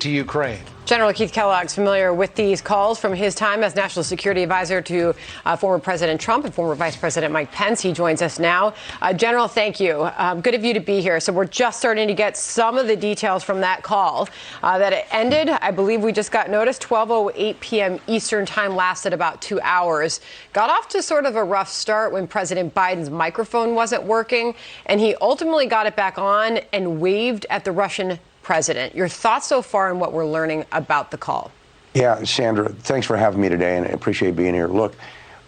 to Ukraine. General Keith Kellogg's familiar with these calls from his time as National Security Advisor to former President Trump and former Vice President Mike Pence. He joins us now. General, thank you. Good of you to be here. So we're just starting to get some of the details from that call that it ended. I believe we just got notice 12:08 p.m. Eastern time, lasted about 2 hours. Got off to sort of a rough start when President Biden's microphone wasn't working, and he ultimately got it back on and waved at the Russian president. Your thoughts so far on what we're learning about the call? Yeah, Sandra, thanks for having me today, and I appreciate being here. Look,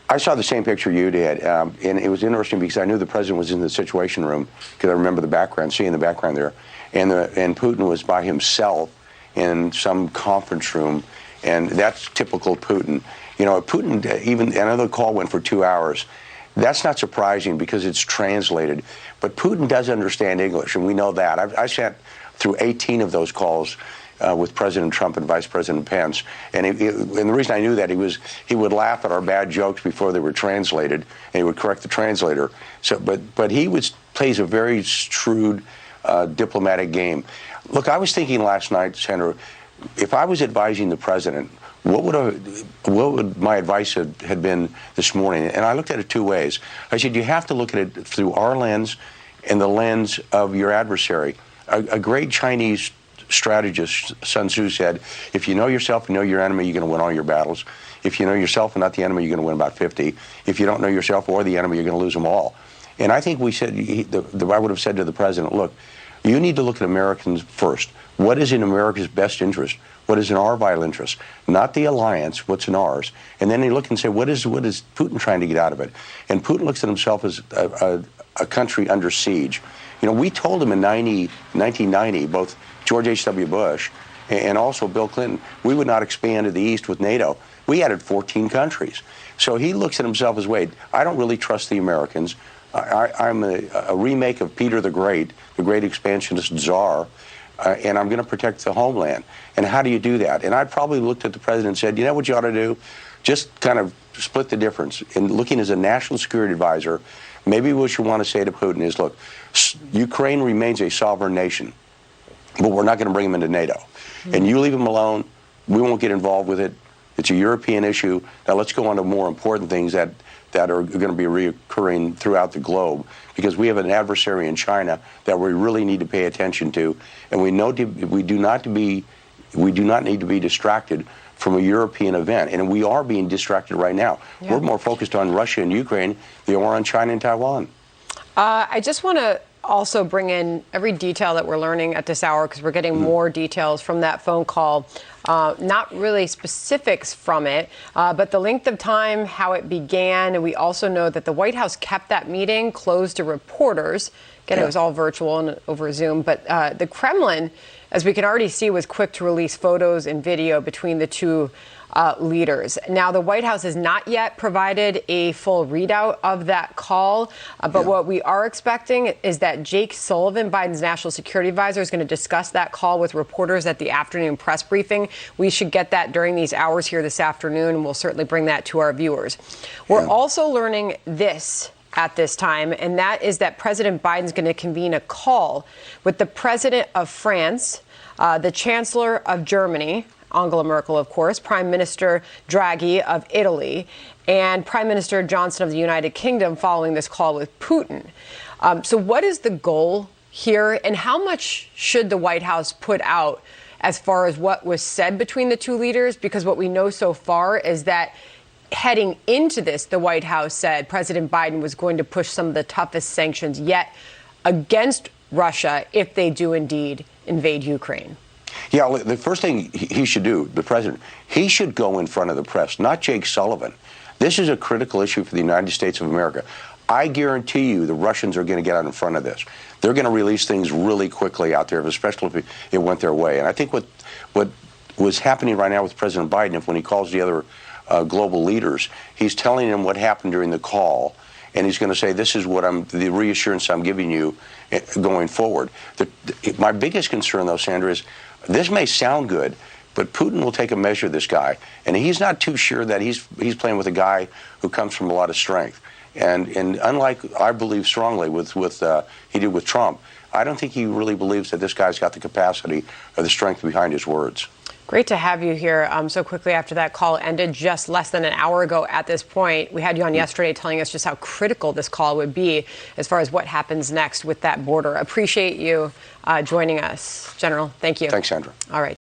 I saw the same picture you did, and it was interesting because I knew the president was in the Situation Room because I remember the background, seeing the background there, and Putin was by himself in some conference room, and that's typical Putin. You know, Putin, even another call went for 2 hours. That's not surprising because it's translated, but Putin does understand English, and we know that. I sat through 18 of those calls with President Trump and Vice President Pence. And the reason I knew that, he would laugh at our bad jokes before they were translated, and he would correct the translator. So, but he plays a very shrewd diplomatic game. Look, I was thinking last night, Sandra, if I was advising the president, what would my advice had been this morning? And I looked at it two ways. I said, you have to look at it through our lens and the lens of your adversary. A great Chinese strategist, Sun Tzu, said, if you know yourself and know your enemy, you're going to win all your battles. If you know yourself and not the enemy, you're going to win about 50. If you don't know yourself or the enemy, you're going to lose them all. And I think we said, I would have said to the president, look, you need to look at Americans first. What is in America's best interest? What is in our vital interest? Not the alliance, what's in ours. And then you look and say, what is Putin trying to get out of it? And Putin looks at himself as a country under siege. You know, we told him in 1990, both George H.W. Bush and also Bill Clinton, we would not expand to the east with NATO. We added 14 countries. So he looks at himself as, wait, I don't really trust the Americans. I'm a remake of Peter the Great expansionist czar, and I'm going to protect the homeland. And how do you do that? And I probably looked at the president and said, you know what you ought to do? Just kind of split the difference. And looking as a national security advisor, maybe what you want to say to Putin is, look, Ukraine remains a sovereign nation, but we're not going to bring them into NATO. Mm-hmm. And you leave them alone. We won't get involved with it. It's a European issue. Now let's go on to more important things that are going to be reoccurring throughout the globe, because we have an adversary in China that we really need to pay attention to, and we do not need to be distracted from a European event, and we are being distracted right now. Yeah. We're more focused on Russia and Ukraine than we are on China and Taiwan. I just want to also bring in every detail that we're learning at this hour, because we're getting more details from that phone call. Not really specifics from it, but the length of time, how it began. And we also know that the White House kept that meeting closed to reporters. Again, It was all virtual and over Zoom. But the Kremlin, as we can already see, was quick to release photos and video between the two leaders. Now, the White House has not yet provided a full readout of that call, but what we are expecting is that Jake Sullivan, Biden's national security advisor, is going to discuss that call with reporters at the afternoon press briefing. We should get that during these hours here this afternoon, and we'll certainly bring that to our viewers. We're also learning this at this time, and that is that President Biden's going to convene a call with the president of France, the chancellor of Germany, Angela Merkel, of course, Prime Minister Draghi of Italy, and Prime Minister Johnson of the United Kingdom following this call with Putin. So what is the goal here, and how much should the White House put out as far as what was said between the two leaders? Because what we know so far is that heading into this, the White House said President Biden was going to push some of the toughest sanctions yet against Russia if they do indeed invade Ukraine. Yeah, the first thing he should do, the president, he should go in front of the press, not Jake Sullivan. This is a critical issue for the United States of America. I guarantee you the Russians are going to get out in front of this. They're going to release things really quickly out there, especially if it went their way. And I think what was happening right now with President Biden, when he calls the other global leaders, he's telling them what happened during the call, and he's going to say, this is the reassurance I'm giving you going forward. My biggest concern, though, Sandra, is this may sound good, but Putin will take a measure of this guy, and he's not too sure that he's playing with a guy who comes from a lot of strength. And unlike, I believe strongly, with he did with Trump, I don't think he really believes that this guy's got the capacity or the strength behind his words. Great to have you here so quickly after that call ended just less than an hour ago at this point. We had you on yesterday telling us just how critical this call would be as far as what happens next with that border. Appreciate you joining us, General. Thank you. Thanks, Sandra. All right.